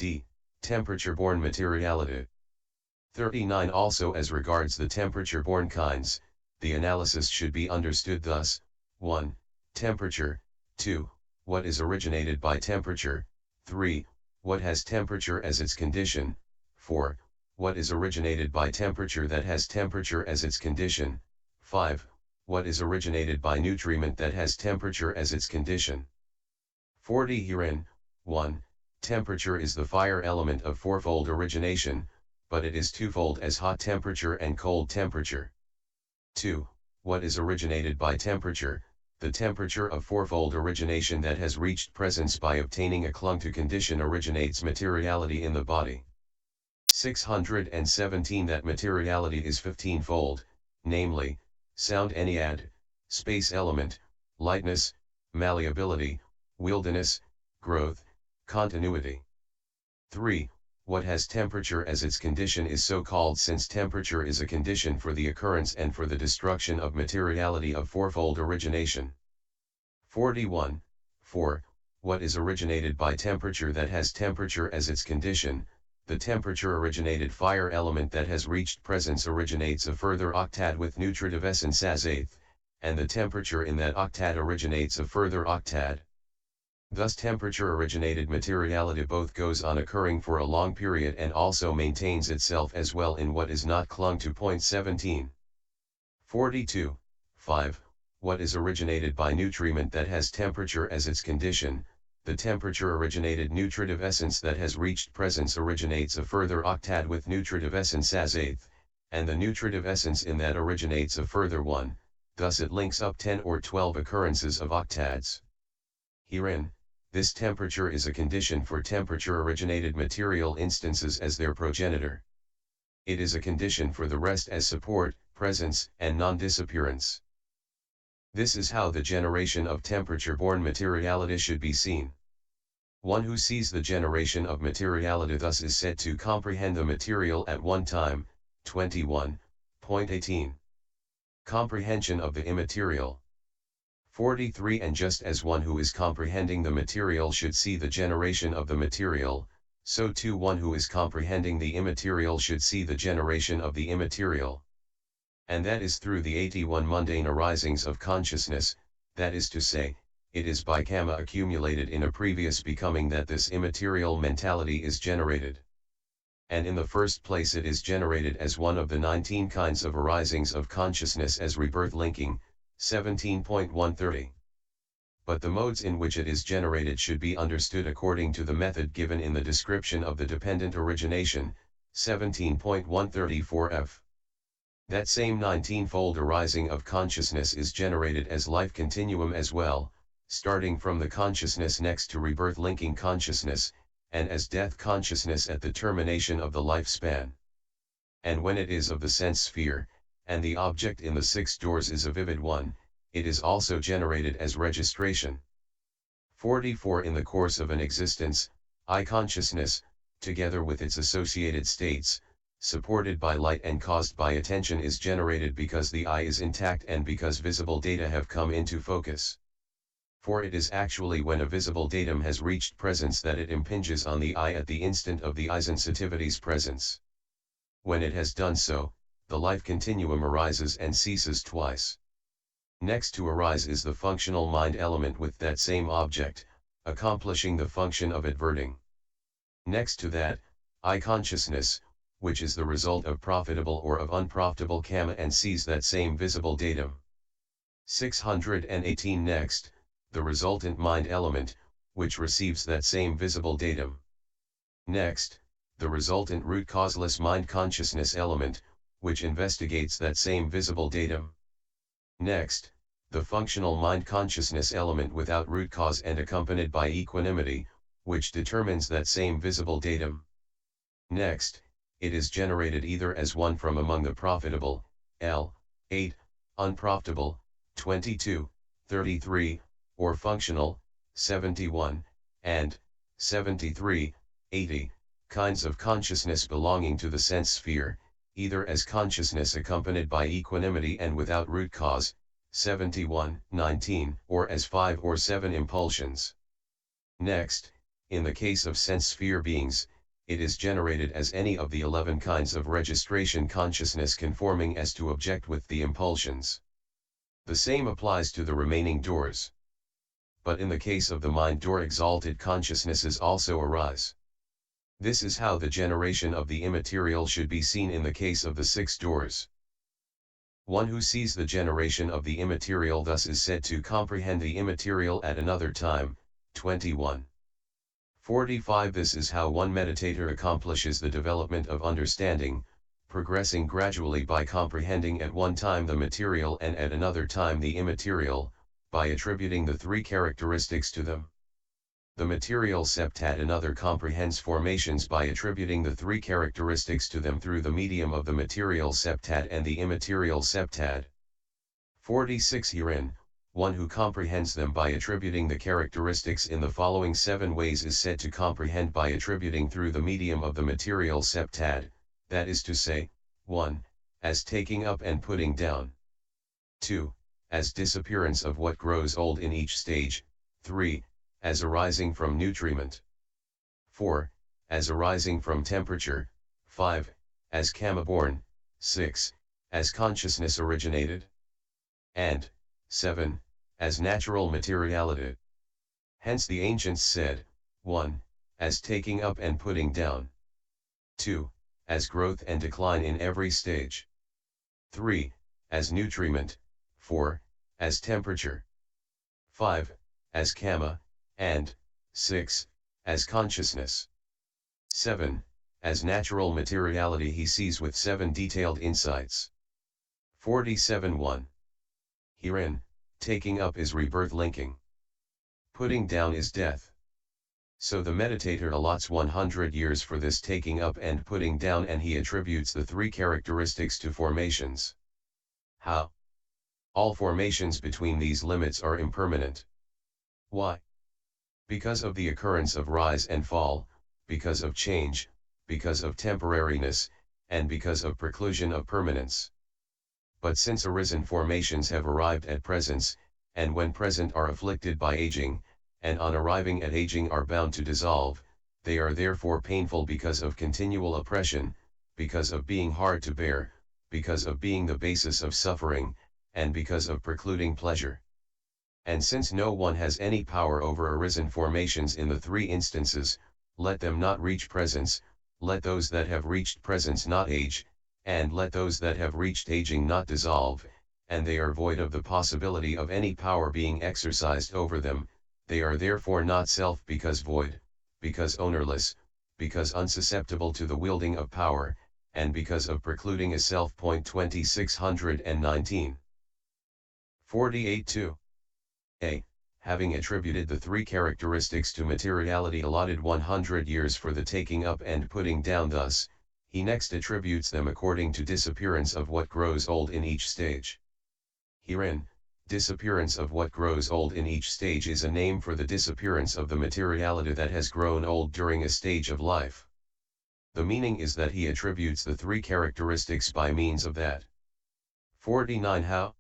d. Temperature-borne materiality. 39. Also, as regards the temperature-borne kinds, the analysis should be understood thus: 1. Temperature. 2. What is originated by temperature. 3. What has temperature as its condition. 4. What is originated by temperature that has temperature as its condition. 5. What is originated by nutriment that has temperature as its condition. 40. Herein, 1. Temperature is the fire element of fourfold origination, but it is twofold as hot temperature and cold temperature. 2. What is originated by temperature, the temperature of fourfold origination that has reached presence by obtaining a clung to condition originates materiality in the body. 617. That materiality is 15-fold, namely, sound ennead, space element, lightness, malleability, wildness, growth, continuity. 3. What has temperature as its condition is so called since temperature is a condition for the occurrence and for the destruction of materiality of fourfold origination. 41. 4. What is originated by temperature that has temperature as its condition, the temperature originated fire element that has reached presence originates a further octad with nutritive essence as eighth, and the temperature in that octad originates a further octad. Thus temperature originated materiality both goes on occurring for a long period and also maintains itself as well in what is not clung to. 17. 42. 5. What is originated by nutriment that has temperature as its condition, the temperature originated nutritive essence that has reached presence originates a further octad with nutritive essence as eighth, and the nutritive essence in that originates a further one, thus it links up 10 or 12 occurrences of octads. Herein, this temperature is a condition for temperature-originated material instances as their progenitor. It is a condition for the rest as support, presence, and non-disappearance. This is how the generation of temperature-borne materiality should be seen. One who sees the generation of materiality thus is said to comprehend the material at one time. 21.18. Comprehension of the immaterial. 43. And just as one who is comprehending the material should see the generation of the material, so too one who is comprehending the immaterial should see the generation of the immaterial. And that is through the 81 mundane arisings of consciousness, that is to say, it is by karma accumulated in a previous becoming that this immaterial mentality is generated. And in the first place it is generated as one of the 19 kinds of arisings of consciousness as rebirth linking, 17.130. But the modes in which it is generated should be understood according to the method given in the description of the dependent origination, 17.134f. That same 19-fold arising of consciousness is generated as life continuum as well, starting from the consciousness next to rebirth linking consciousness, and as death consciousness at the termination of the lifespan. And when it is of the sense sphere, and the object in the 6 doors is a vivid one, it is also generated as registration. 44. In the course of an existence, I consciousness, together with its associated states, supported by light and caused by attention is generated because the I is intact and because visible data have come into focus. For it is actually when a visible datum has reached presence that it impinges on the I at the instant of the I's sensitivity's presence. When it has done so, the life continuum arises and ceases twice. Next to arise is the functional mind element with that same object, accomplishing the function of adverting. Next to that, I consciousness, which is the result of profitable or of unprofitable karma and sees that same visible datum. 618. Next, the resultant mind element, which receives that same visible datum. Next, the resultant root causeless mind consciousness element, which investigates that same visible datum. Next, the functional mind consciousness element without root cause and accompanied by equanimity, which determines that same visible datum. Next, it is generated either as one from among the profitable, L, 8, unprofitable, 22, 33, or functional, 71, and 73, 80, kinds of consciousness belonging to the sense sphere, either as consciousness accompanied by equanimity and without root cause, 71, 19, or as 5 or 7 impulsions. Next, In the case of sense sphere beings, it is generated as any of the 11 kinds of registration consciousness conforming as to object with the impulsions. The same applies to the remaining doors. But in the case of the mind door, exalted consciousnesses also arise. This is how the generation of the immaterial should be seen in the case of the 6 doors. One who sees the generation of the immaterial thus is said to comprehend the immaterial at another time. 21:45. This is how one meditator accomplishes the development of understanding, progressing gradually by comprehending at one time the material and at another time the immaterial, by attributing the 3 characteristics to them. The material septat another comprehends formations by attributing the 3 characteristics to them through the medium of the material septat and the immaterial septat. 46. Herein, one who comprehends them by attributing the characteristics in the following 7 ways is said to comprehend by attributing through the medium of the material septat, that is to say, 1. As taking up and putting down. 2. As disappearance of what grows old in each stage. 3. As arising from nutriment. 4. As arising from temperature. 5. As karma born. 6. As consciousness originated. And 7. As natural materiality. Hence the ancients said, 1. As taking up and putting down. 2. As growth and decline in every stage. 3. As nutriment. 4. As temperature. 5. As karma. And 6. As consciousness. 7. As natural materiality he sees with 7 detailed insights. 47:1. Herein, taking up is rebirth linking. Putting down is death. So the meditator allots 100 years for this taking up and putting down, and he attributes the 3 characteristics to formations. How? All formations between these limits are impermanent. Why? Because of the occurrence of rise and fall, because of change, because of temporariness, and because of preclusion of permanence. But since arisen formations have arrived at presence, and when present are afflicted by aging, and on arriving at aging are bound to dissolve, they are therefore painful because of continual oppression, because of being hard to bear, because of being the basis of suffering, and because of precluding pleasure. And since no one has any power over arisen formations in the 3 instances, let them not reach presence, let those that have reached presence not age, and let those that have reached aging not dissolve, and they are void of the possibility of any power being exercised over them. They are therefore not self because void, because ownerless, because unsusceptible to the wielding of power, and because of precluding a self. 2619. 48:2. A. Having attributed the 3 characteristics to materiality allotted 100 years for the taking up and putting down thus, he next attributes them according to disappearance of what grows old in each stage. Herein, disappearance of what grows old in each stage is a name for the disappearance of the materiality that has grown old during a stage of life. The meaning is that he attributes the 3 characteristics by means of that. 49. How?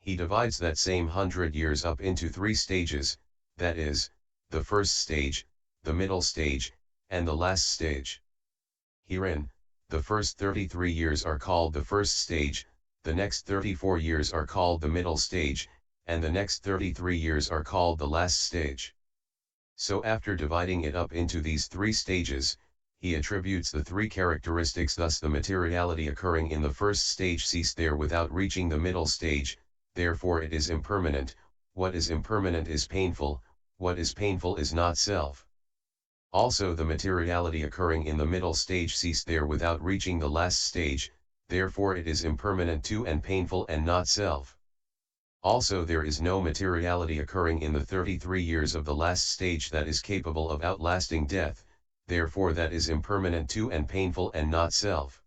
He divides that same 100 years up into 3 stages, that is, the first stage, the middle stage, and the last stage. Herein, the first 33 years are called the first stage, the next 34 years are called the middle stage, and the next 33 years are called the last stage. So after dividing it up into these 3 stages, he attributes the 3 characteristics. Thus the materiality occurring in the first stage ceased there without reaching the middle stage, therefore it is impermanent. What is impermanent is painful, what is painful is not self. Also the materiality occurring in the middle stage ceased there without reaching the last stage, therefore it is impermanent too and painful and not self. Also there is no materiality occurring in the 33 years of the last stage that is capable of outlasting death, therefore that is impermanent too and painful and not self.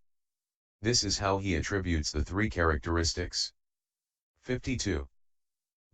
This is how he attributes the 3 characteristics. 52.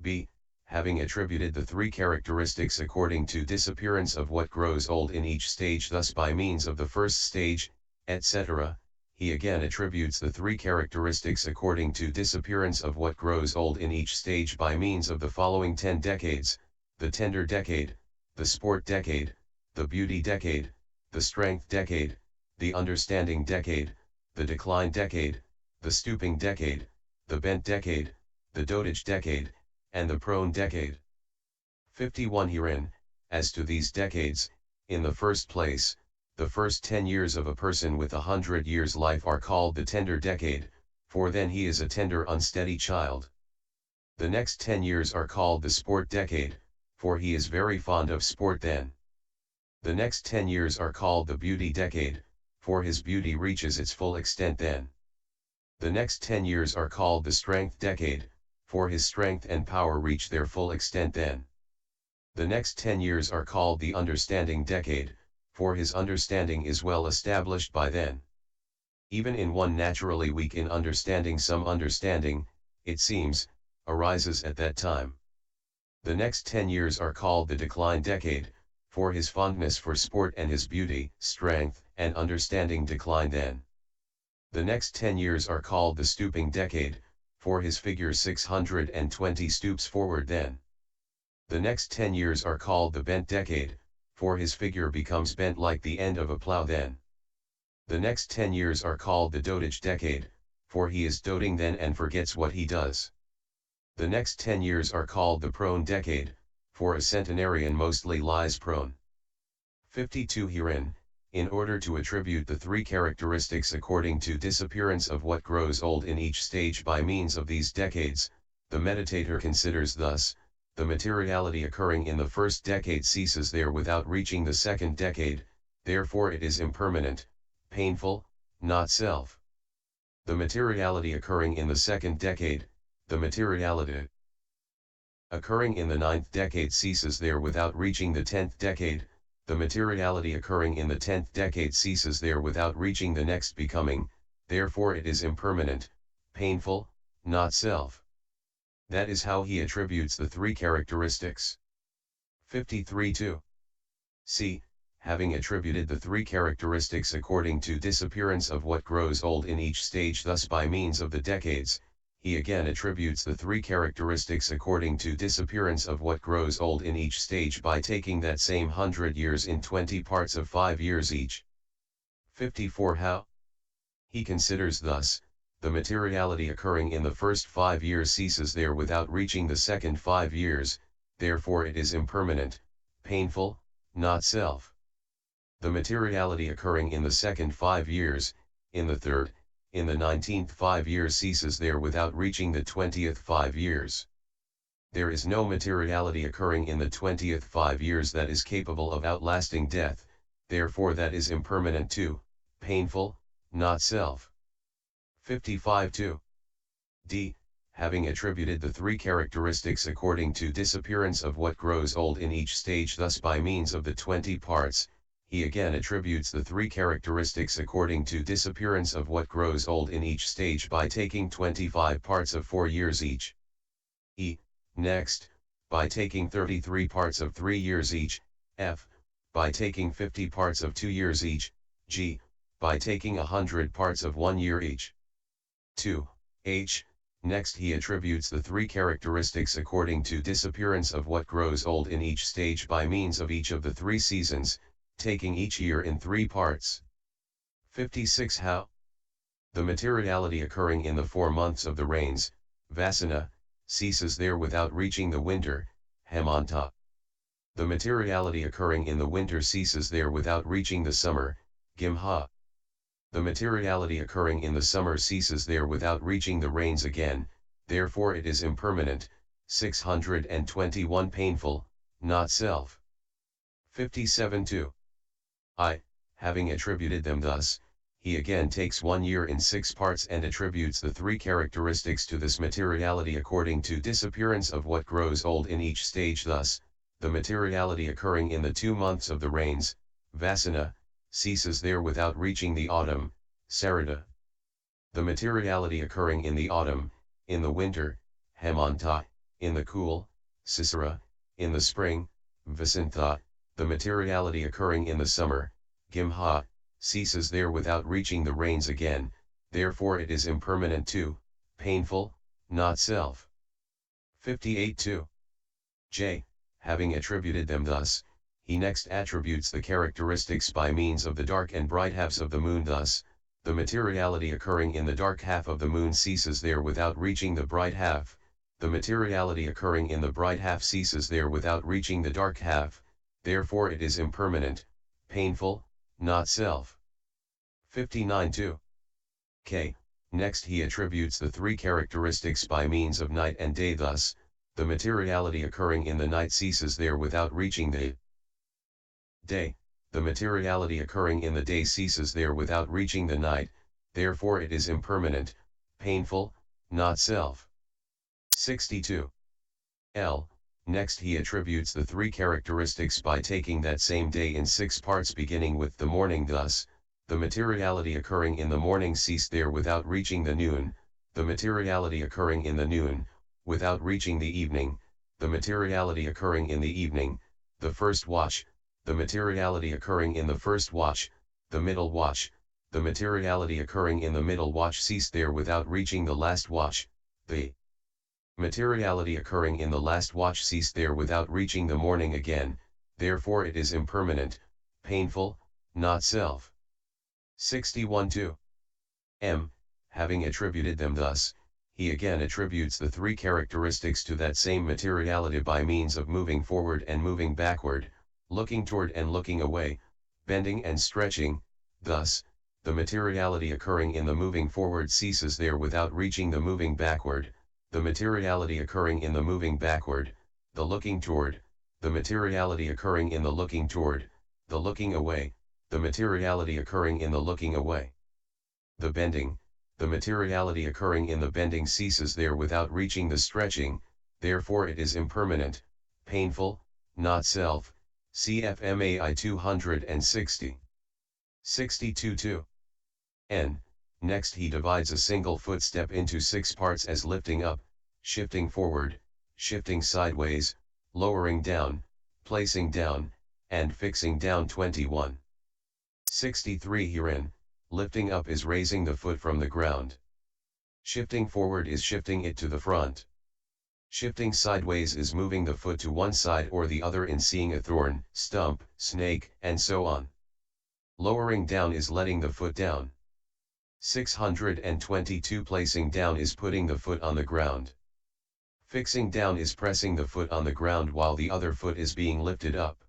B. Having attributed the 3 characteristics according to disappearance of what grows old in each stage, thus by means of the first stage, etc., he again attributes the 3 characteristics according to disappearance of what grows old in each stage by means of the following 10 decades, the tender decade, the sport decade, the beauty decade, the strength decade, the understanding decade, the decline decade, the stooping decade, the bent decade, the dotage decade, and the prone decade. 51 Herein, as to these decades, in the first place, the first 10 years of a person with 100 years life are called the tender decade, for then he is a tender unsteady child. The next 10 years are called the sport decade, for he is very fond of sport then. The next 10 years are called the beauty decade, for his beauty reaches its full extent then. The next 10 years are called the strength decade, for his strength and power reach their full extent then. The next 10 years are called the understanding decade, for his understanding is well established by then. Even in one naturally weak in understanding, some understanding, it seems, arises at that time. The next 10 years are called the decline decade, for his fondness for sport and his beauty, strength, and understanding decline then. The next 10 years are called the stooping decade, for his figure 620 stoops forward then. The next 10 years are called the bent decade, for his figure becomes bent like the end of a plough then. The next 10 years are called the dotage decade, for he is doting then and forgets what he does. The next 10 years are called the prone decade, for a centenarian mostly lies prone. 52 Herein, in order to attribute the three characteristics according to disappearance of what grows old in each stage by means of these decades, the meditator considers thus: the materiality occurring in the first decade ceases there without reaching the second decade, therefore it is impermanent, painful, not self. The materiality occurring in the second decade, the materiality occurring in the ninth decade ceases there without reaching the 10th decade, the materiality occurring in the 10th decade ceases there without reaching the next becoming, therefore it is impermanent, painful, not self. That is how he attributes the three characteristics. 53-2. C. Having attributed the three characteristics according to disappearance of what grows old in each stage thus by means of the decades, he again attributes the three characteristics according to disappearance of what grows old in each stage by taking that same 100 years in 20 parts of 5 years each. 54 How? He considers thus: the materiality occurring in the first 5 years ceases there without reaching the second 5 years, therefore it is impermanent, painful, not self. The materiality occurring in the second 5 years, in the third, in the 19th 5 years ceases there without reaching the 20th 5 years. There is no materiality occurring in the 20th 5 years that is capable of outlasting death, therefore that is impermanent too, painful, not self. 55-2. D. Having attributed the three characteristics according to disappearance of what grows old in each stage thus by means of the 20 parts, he again attributes the three characteristics according to disappearance of what grows old in each stage by taking 25 parts of 4 years each. E. Next, by taking 33 parts of 3 years each. F. By taking 50 parts of 2 years each. G. By taking 100 parts of 1 year each. 2. H. Next he attributes the three characteristics according to disappearance of what grows old in each stage by means of each of the 3 seasons, taking each year in 3 parts. 56 How? The materiality occurring in the 4 months of the rains, Vasana, ceases there without reaching the winter, Hemanta. The materiality occurring in the winter ceases there without reaching the summer, Gimha. The materiality occurring in the summer ceases there without reaching the rains again, therefore it is impermanent, 621 painful, not self. 57-2. I, having attributed them thus, he again takes 1 year in 6 parts and attributes the three characteristics to this materiality according to disappearance of what grows old in each stage thus: the materiality occurring in the 2 months of the rains, Vasana, ceases there without reaching the autumn, Sarada. The materiality occurring in the autumn, in the winter, Hemanta, in the cool, Sisara, in the spring, Vasantha, the materiality occurring in the summer, Gimha, ceases there without reaching the rains again, therefore it is impermanent too, painful, not self. 58-2. J. Having attributed them thus, he next attributes the characteristics by means of the dark and bright halves of the moon. Thus, the materiality occurring in the dark half of the moon ceases there without reaching the bright half, the materiality occurring in the bright half ceases there without reaching the dark half, therefore it is impermanent, painful, not self. 59-2. K. Next he attributes the three characteristics by means of night and day. Thus, the materiality occurring in the night ceases there without reaching the day, the materiality occurring in the day ceases there without reaching the night, therefore it is impermanent, painful, not self. 62. L. Next he attributes the three characteristics by taking that same day in 6 parts beginning with the morning. Thus, the materiality occurring in the morning ceased there without reaching the noon, the materiality occurring in the noon, without reaching the evening, the materiality occurring in the evening, the first watch, the materiality occurring in the first watch, the middle watch, the materiality occurring in the middle watch ceased there without reaching the last watch, the materiality occurring in the last watch ceased there without reaching the morning again, therefore it is impermanent, painful, not self. 61-2. M. Having attributed them thus, he again attributes the three characteristics to that same materiality by means of moving forward and moving backward, looking toward and looking away, bending and stretching. Thus, the materiality occurring in the moving forward ceases there without reaching the moving backward, the materiality occurring in the moving backward, the looking toward, the materiality occurring in the looking toward, the looking away, the materiality occurring in the looking away. The bending, the materiality occurring in the bending ceases there without reaching the stretching, therefore it is impermanent, painful, not self. CFMAI 260. 62-2. N. Next he divides a single footstep into 6 parts as lifting up, shifting forward, shifting sideways, lowering down, placing down, and fixing down. 21. 63 Herein, lifting up is raising the foot from the ground. Shifting forward is shifting it to the front. Shifting sideways is moving the foot to one side or the other in seeing a thorn, stump, snake, and so on. Lowering down is letting the foot down. 622 Placing down is putting the foot on the ground. Fixing down is pressing the foot on the ground while the other foot is being lifted up.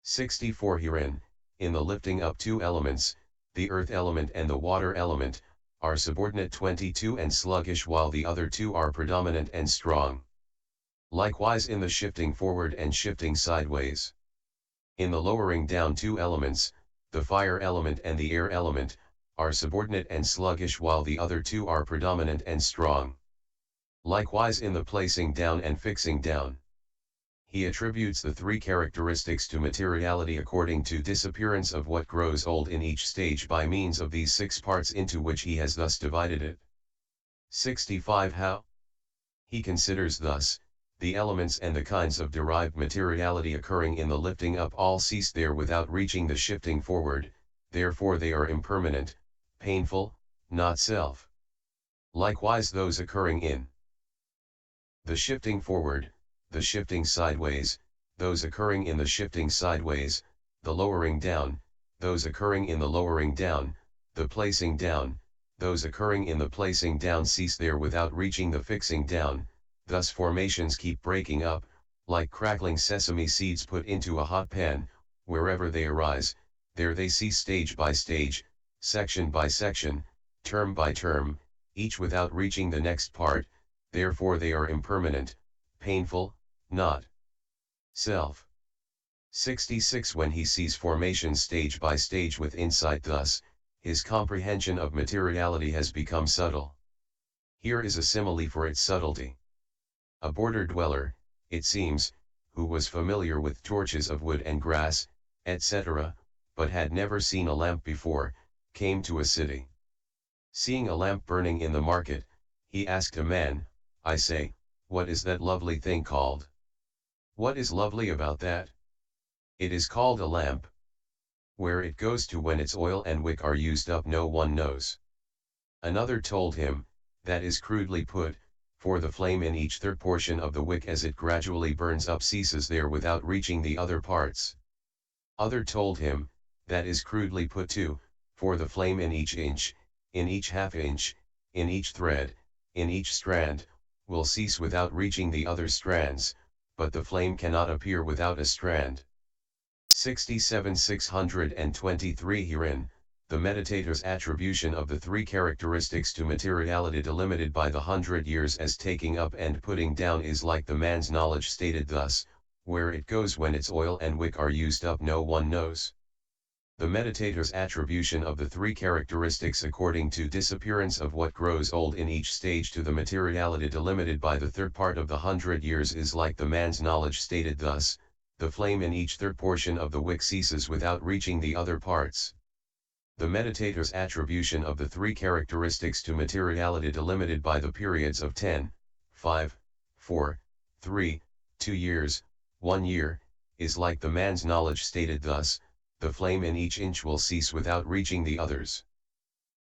64 Herein, in the lifting up 2 elements, the earth element and the water element, are subordinate 22 and sluggish while the other 2 are predominant and strong. Likewise in the shifting forward and shifting sideways. In the lowering down 2 elements, the fire element and the air element, are subordinate and sluggish while the other 2 are predominant and strong. Likewise in the placing down and fixing down. He attributes the 3 characteristics to materiality according to disappearance of what grows old in each stage by means of these 6 parts into which he has thus divided it. 65 How? He considers thus, the elements and the kinds of derived materiality occurring in the lifting up all cease there without reaching the shifting forward, therefore they are impermanent, painful, not self. Likewise those occurring in the shifting forward, the shifting sideways, those occurring in the shifting sideways, the lowering down, those occurring in the lowering down, the placing down, those occurring in the placing down cease there without reaching the fixing down, thus formations keep breaking up, like crackling sesame seeds put into a hot pan, wherever they arise, there they cease stage by stage, section by section, term by term, each without reaching the next part, therefore they are impermanent, painful, not self. 66 When he sees formation stage by stage with insight thus, his comprehension of materiality has become subtle. Here is a simile for its subtlety. A border dweller, it seems, who was familiar with torches of wood and grass, etc., but had never seen a lamp before, came to a city. Seeing a lamp burning in the market, he asked a man, I say, what is that lovely thing called? What is lovely about that? It is called a lamp. Where it goes to when its oil and wick are used up no one knows. Another told him, that is crudely put, for the flame in each third portion of the wick as it gradually burns up ceases there without reaching the other parts. Other told him, that is crudely put to, for the flame in each inch, in each half inch, in each thread, in each strand, will cease without reaching the other strands, but the flame cannot appear without a strand. 67 623 Herein, the meditator's attribution of the three characteristics to materiality delimited by the 100 years as taking up and putting down is like the man's knowledge stated thus, where it goes when its oil and wick are used up no one knows. The meditator's attribution of the three characteristics according to disappearance of what grows old in each stage to the materiality delimited by the third part of the 100 years is like the man's knowledge stated thus, the flame in each third portion of the wick ceases without reaching the other parts. The meditator's attribution of the three characteristics to materiality delimited by the periods of 10, 5, 4, 3, 2 years, 1 year, is like the man's knowledge stated thus, the flame in each inch will cease without reaching the others.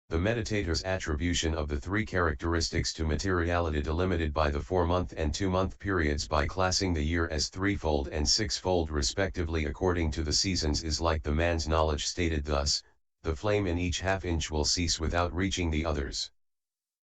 The meditator's attribution of the three characteristics to materiality delimited by the 4-month and 2-month periods by classing the year as threefold and sixfold respectively according to the seasons is like the man's knowledge stated thus, the flame in each half inch will cease without reaching the others.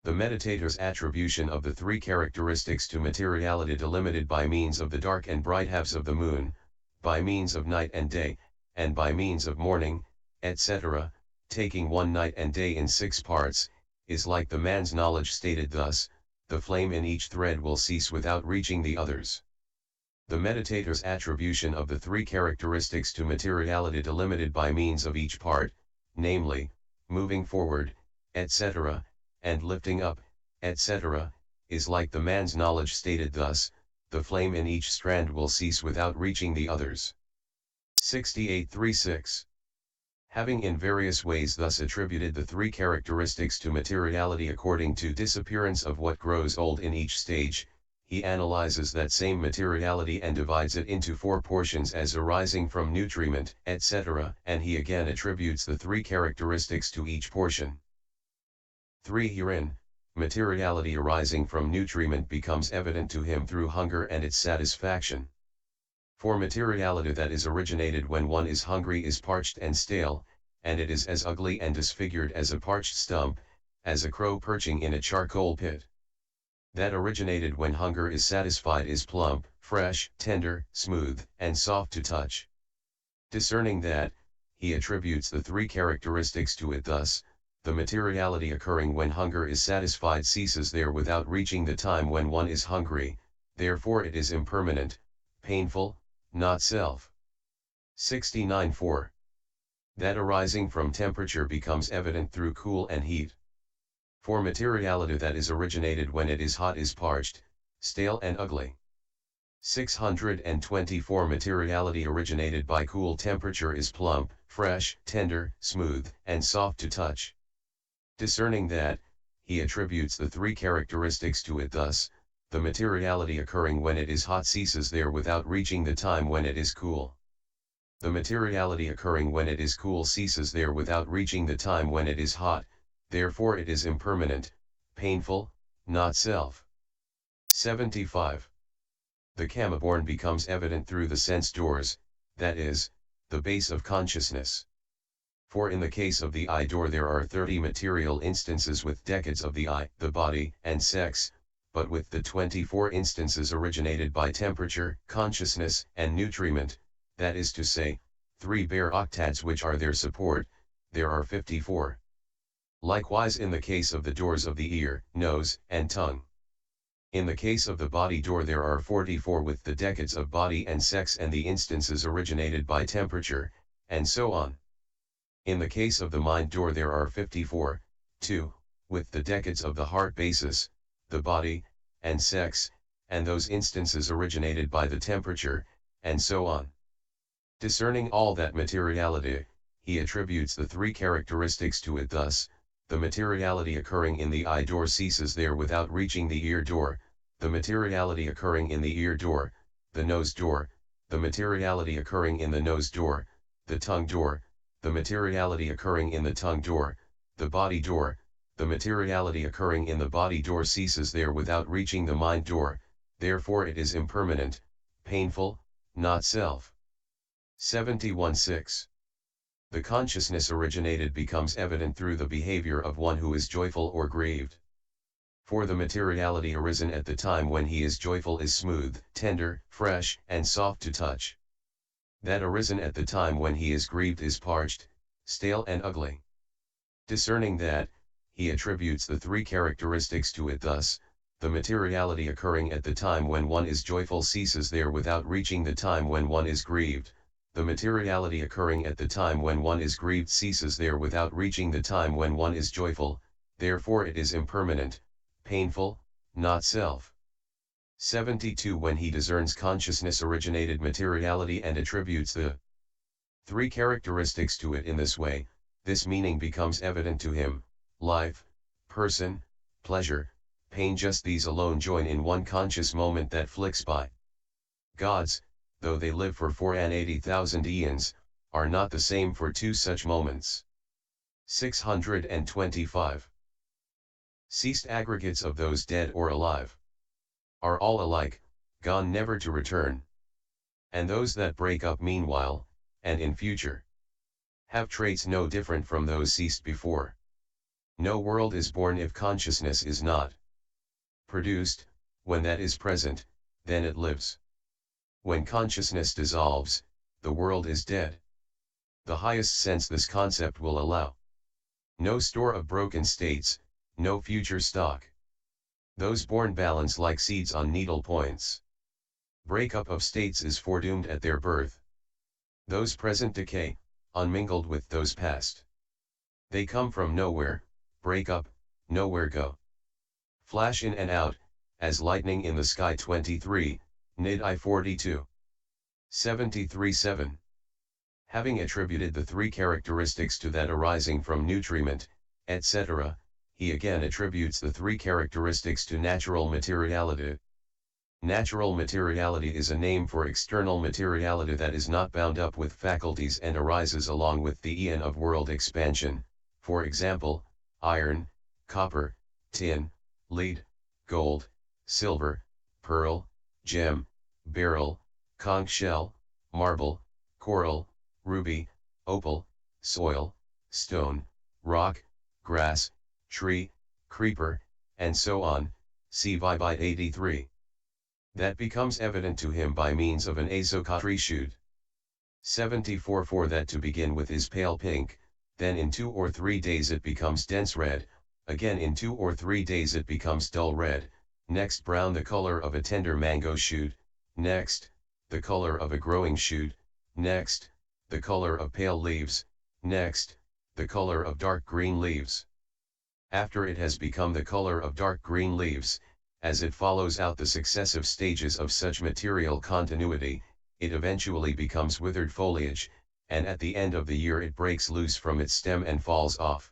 The meditator's attribution of the three characteristics to materiality delimited by means of the dark and bright halves of the moon, by means of night and day, and by means of morning, etc., taking one night and day in 6 parts, is like the man's knowledge stated thus, the flame in each thread will cease without reaching the others. The meditator's attribution of the three characteristics to materiality delimited by means of each part, namely, moving forward, etc., and lifting up, etc., is like the man's knowledge stated thus, the flame in each strand will cease without reaching the others. 6836. Having in various ways thus attributed the three characteristics to materiality according to disappearance of what grows old in each stage, he analyzes that same materiality and divides it into 4 portions as arising from nutriment, etc., and he again attributes the three characteristics to each portion. 3. Herein, materiality arising from nutriment becomes evident to him through hunger and its satisfaction. For materiality that is originated when one is hungry is parched and stale, and it is as ugly and disfigured as a parched stump, as a crow perching in a charcoal pit. That originated when hunger is satisfied is plump, fresh, tender, smooth, and soft to touch. Discerning that, he attributes the three characteristics to it thus, the materiality occurring when hunger is satisfied ceases there without reaching the time when one is hungry, therefore it is impermanent, painful, not self. 69.4. That arising from temperature becomes evident through cool and heat. For materiality that is originated when it is hot is parched, stale and ugly. 624. Materiality originated by cool temperature is plump, fresh, tender, smooth, and soft to touch. Discerning that, he attributes the three characteristics to it thus, the materiality occurring when it is hot ceases there without reaching the time when it is cool. The materiality occurring when it is cool ceases there without reaching the time when it is hot, therefore it is impermanent, painful, not self. 75. The kama-born becomes evident through the sense doors, that is, the base of consciousness. For in the case of the eye door there are 30 material instances with decades of the eye, the body, and sex, but with the 24 instances originated by temperature, consciousness, and nutriment, that is to say, 3 bare octads which are their support, there are 54. Likewise in the case of the doors of the ear, nose, and tongue. In the case of the body door there are 44 with the decades of body and sex and the instances originated by temperature, and so on. In the case of the mind door there are 54, 2, with the decades of the heart basis, the body, and sex, and those instances originated by the temperature, and so on. Discerning all that materiality, he attributes the three characteristics to it thus, the materiality occurring in the eye door ceases there without reaching the ear door, the materiality occurring in the ear door, the nose door, the materiality occurring in the nose door, the tongue door, the materiality occurring in the tongue door, the body door, the materiality occurring in the body door ceases there without reaching the mind door, therefore it is impermanent, painful, not self. 71-6. The consciousness originated becomes evident through the behavior of one who is joyful or grieved. For the materiality arisen at the time when he is joyful is smooth, tender, fresh, and soft to touch. That arisen at the time when he is grieved is parched, stale and ugly. Discerning that, he attributes the three characteristics to it thus: the materiality occurring at the time when one is joyful ceases there without reaching the time when one is grieved, the materiality occurring at the time when one is grieved ceases there without reaching the time when one is joyful, therefore it is impermanent, painful, not self. 72. When he discerns consciousness originated materiality and attributes the three characteristics to it in this way, this meaning becomes evident to him: life, person, pleasure, pain, just these alone join in one conscious moment that flicks by. Gods, though they live for 480,000 eons, are not the same for two such moments. 625. Ceased aggregates of those dead or alive are all alike, gone never to return. And those that break up meanwhile, and in future, have traits no different from those ceased before. No world is born if consciousness is not produced. When that is present, then it lives. When consciousness dissolves, the world is dead. The highest sense this concept will allow. No store of broken states, no future stock. Those born balance like seeds on needle points. Breakup of states is foredoomed at their birth. Those present decay, unmingled with those past. They come from nowhere, break up, nowhere go. Flash in and out, as lightning in the sky. 23, Nid I 42. 73-7. Having attributed the three characteristics to that arising from nutriment, etc., he again attributes the three characteristics to natural materiality. Natural materiality is a name for external materiality that is not bound up with faculties and arises along with the eon of world expansion, for example, iron, copper, tin, lead, gold, silver, pearl, gem, beryl, conch shell, marble, coral, ruby, opal, soil, stone, rock, grass, tree, creeper, and so on. See Vibite 83. That becomes evident to him by means of an asokatri shoot. 74. For that to begin with is pale pink, then in 2 or 3 days it becomes dense red, again in 2 or 3 days it becomes dull red, next brown the color of a tender mango shoot, next, the color of a growing shoot, next, the color of pale leaves, next, the color of dark green leaves. After it has become the color of dark green leaves, as it follows out the successive stages of such material continuity, it eventually becomes withered foliage, and at the end of the year it breaks loose from its stem and falls off.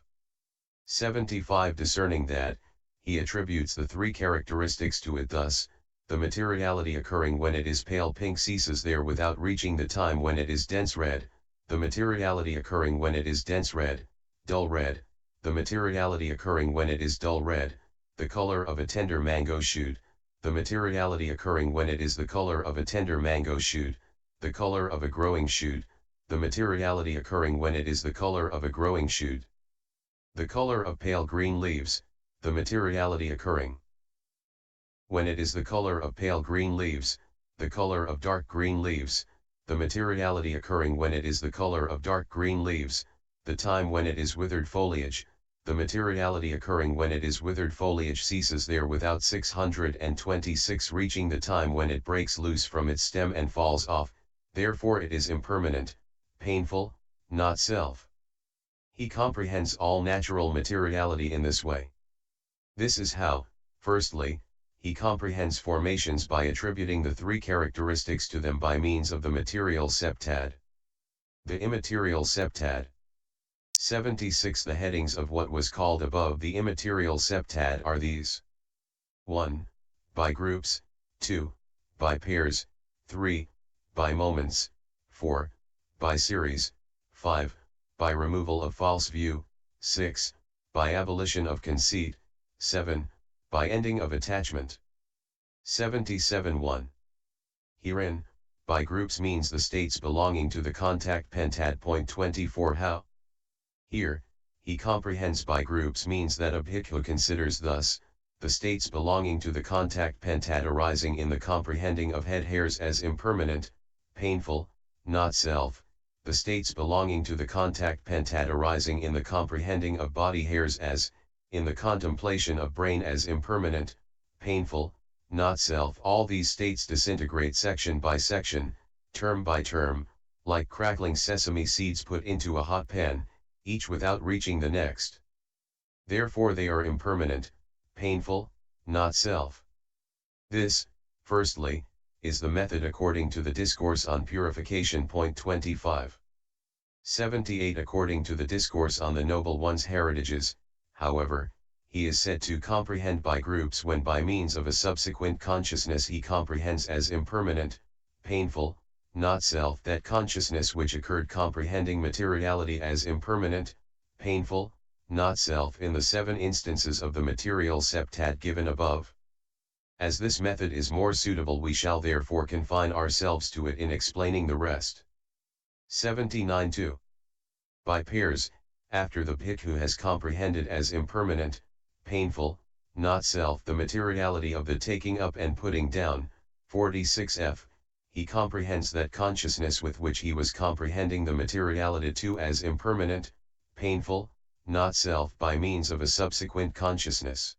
75. Discerning that, he attributes the three characteristics to it thus: the materiality occurring when it is pale pink ceases there without reaching the time when it is dense red, the materiality occurring when it is dense red, dull red, the materiality occurring when it is dull red, the color of a tender mango shoot, the materiality occurring when it is the color of a tender mango shoot, the color of a growing shoot, the materiality occurring when it is the color of a growing shoot, the color of pale green leaves, the materiality occurring when it is the color of pale green leaves, the color of dark green leaves, the materiality occurring when it is the color of dark green leaves, the time when it is withered foliage, the materiality occurring when it is withered foliage ceases there without 626 reaching the time when it breaks loose from its stem and falls off, therefore it is impermanent, painful, not self. He comprehends all natural materiality in this way. This is how, firstly, he comprehends formations by attributing the three characteristics to them by means of the material septad. The immaterial septad. 76. The headings of what was called above the immaterial septad are these: 1. By groups, 2. By pairs, 3. By moments, 4. By series, 5. By removal of false view, 6. By abolition of conceit, 7. By ending of attachment. 77. 1. Herein, by groups means the states belonging to the contact pentad. Point 24. How? Here, he comprehends by groups means that a bhikkhu considers thus, the states belonging to the contact pentad arising in the comprehending of head hairs as impermanent, painful, not self, the states belonging to the contact pentad arising in the comprehending of body hairs as, in the contemplation of brain as impermanent, painful, not self. All these states disintegrate section by section, term by term, like crackling sesame seeds put into a hot pan, each without reaching the next. Therefore they are impermanent, painful, not self. This, firstly, is the method according to the Discourse on Purification. Point 25. 78. According to the Discourse on the Noble One's Heritages, however, he is said to comprehend by groups when by means of a subsequent consciousness he comprehends as impermanent, painful, not self that consciousness which occurred comprehending materiality as impermanent, painful, not self in the 7 instances of the material septat given above. As this method is more suitable, we shall therefore confine ourselves to it in explaining the rest. 79. 2. By pairs, after the bhikkhu has comprehended as impermanent, painful, not self the materiality of the taking up and putting down, 46f, he comprehends that consciousness with which he was comprehending the materiality too as impermanent, painful, not self by means of a subsequent consciousness.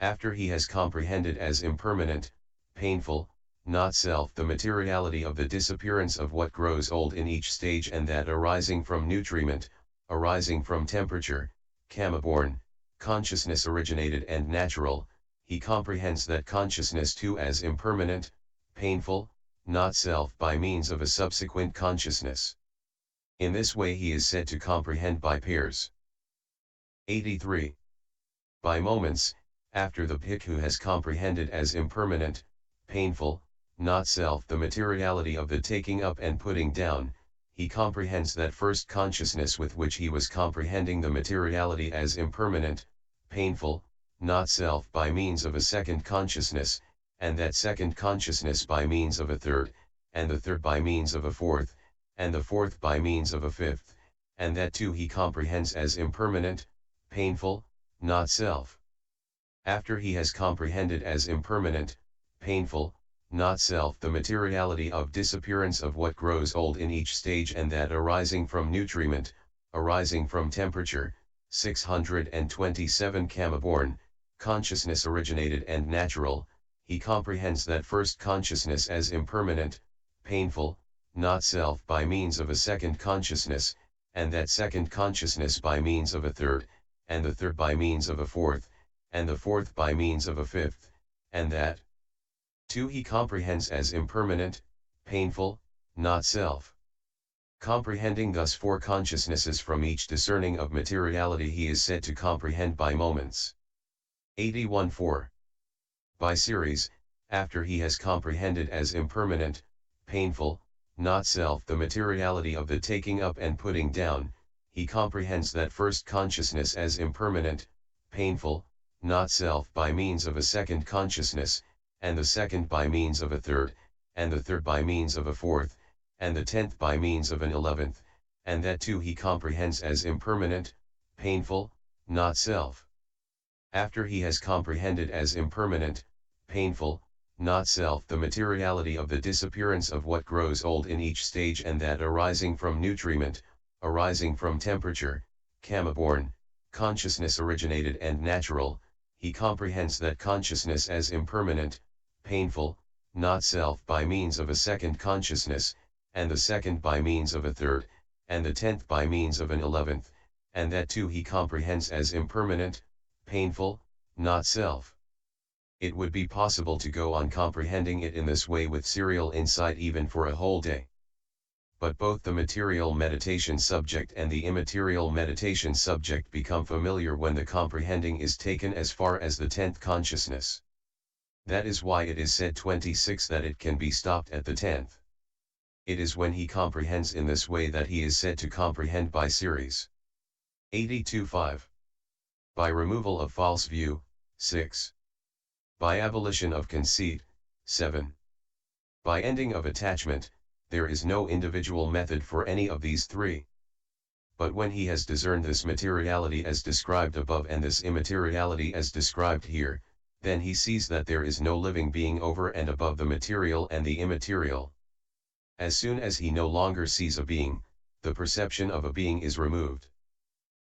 After he has comprehended as impermanent, painful, not self the materiality of the disappearance of what grows old in each stage and that arising from nutriment, arising from temperature, kama-born, consciousness originated and natural, he comprehends that consciousness too as impermanent, painful, not self by means of a subsequent consciousness. In this way he is said to comprehend by pairs. 83. By moments, after the bhikkhu has comprehended as impermanent, painful, not self the materiality of the taking up and putting down, he comprehends that first consciousness with which he was comprehending the materiality as impermanent, painful, not self by means of a second consciousness, and that second consciousness by means of a third, and the third by means of a fourth, and the fourth by means of a fifth, and that too he comprehends as impermanent, painful, not self. After he has comprehended as impermanent, painful, not self the materiality of disappearance of what grows old in each stage and that arising from nutriment, arising from temperature, 627 kama-born, consciousness originated and natural, he comprehends that first consciousness as impermanent, painful, not self by means of a second consciousness, and that second consciousness by means of a third, and the third by means of a fourth, and the fourth by means of a fifth, and that too he comprehends as impermanent, painful, not self. Comprehending thus 4 consciousnesses from each discerning of materiality he is said to comprehend by moments. 81. 4. By series, after he has comprehended as impermanent, painful, not self the materiality of the taking up and putting down, he comprehends that first consciousness as impermanent, painful, not self by means of a second consciousness, and the second by means of a third, and the third by means of a fourth, and the 10th by means of an 11th, and that too he comprehends as impermanent, painful, not self. After he has comprehended as impermanent, painful, not self the materiality of the disappearance of what grows old in each stage and that arising from nutriment, arising from temperature, kama-born, consciousness originated and natural, he comprehends that consciousness as impermanent, painful, not self by means of a second consciousness, and the second by means of a third, and the 10th by means of an 11th, and that too he comprehends as impermanent, painful, not self. It would be possible to go on comprehending it in this way with serial insight even for a whole day. But both the material meditation subject and the immaterial meditation subject become familiar when the comprehending is taken as far as the 10th consciousness. That is why it is said 26 that it can be stopped at the 10th. It is when he comprehends in this way that he is said to comprehend by series. 82.5. By removal of false view, 6. By abolition of conceit, 7. By ending of attachment, there is no individual method for any of these three. But when he has discerned this materiality as described above and this immateriality as described here, then he sees that there is no living being over and above the material and the immaterial. As soon as he no longer sees a being, the perception of a being is removed.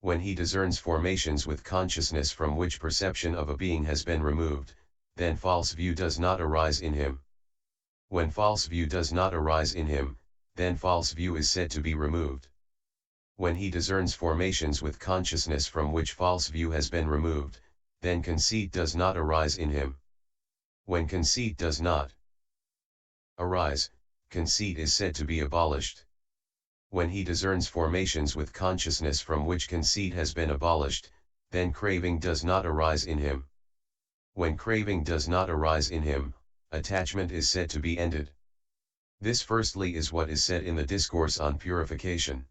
When he discerns formations with consciousness from which perception of a being has been removed, then false view does not arise in him. When false view does not arise in him, then false view is said to be removed. When he discerns formations with consciousness from which false view has been removed, then conceit does not arise in him. When conceit does not arise, conceit is said to be abolished. When he discerns formations with consciousness from which conceit has been abolished, then craving does not arise in him. When craving does not arise in him, attachment is said to be ended. This firstly is what is said in the Discourse on Purification.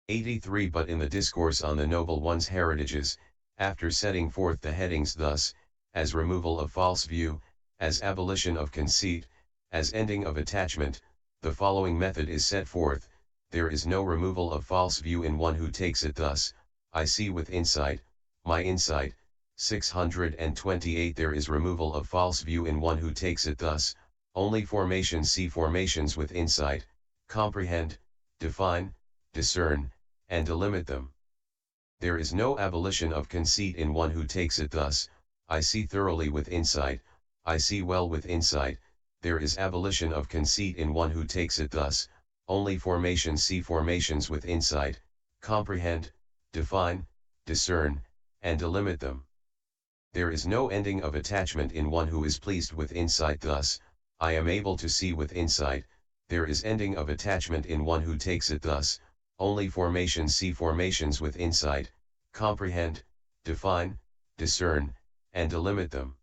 83. But in the Discourse on the Noble One's Heritages, after setting forth the headings thus, as removal of false view, as abolition of conceit, as ending of attachment, the following method is set forth. There is no removal of false view in one who takes it thus, I see with insight, my insight. 628. There is removal of false view in one who takes it thus, only formations see formations with insight, comprehend, define, discern, and delimit them. There is no abolition of conceit in one who takes it thus, I see thoroughly with insight, I see well with insight. There is abolition of conceit in one who takes it thus, only formations see formations with insight, comprehend, define, discern, and delimit them. There is no ending of attachment in one who is pleased with insight thus, I am able to see with insight. There is ending of attachment in one who takes it thus, only formations see formations with insight, comprehend, define, discern, and delimit them.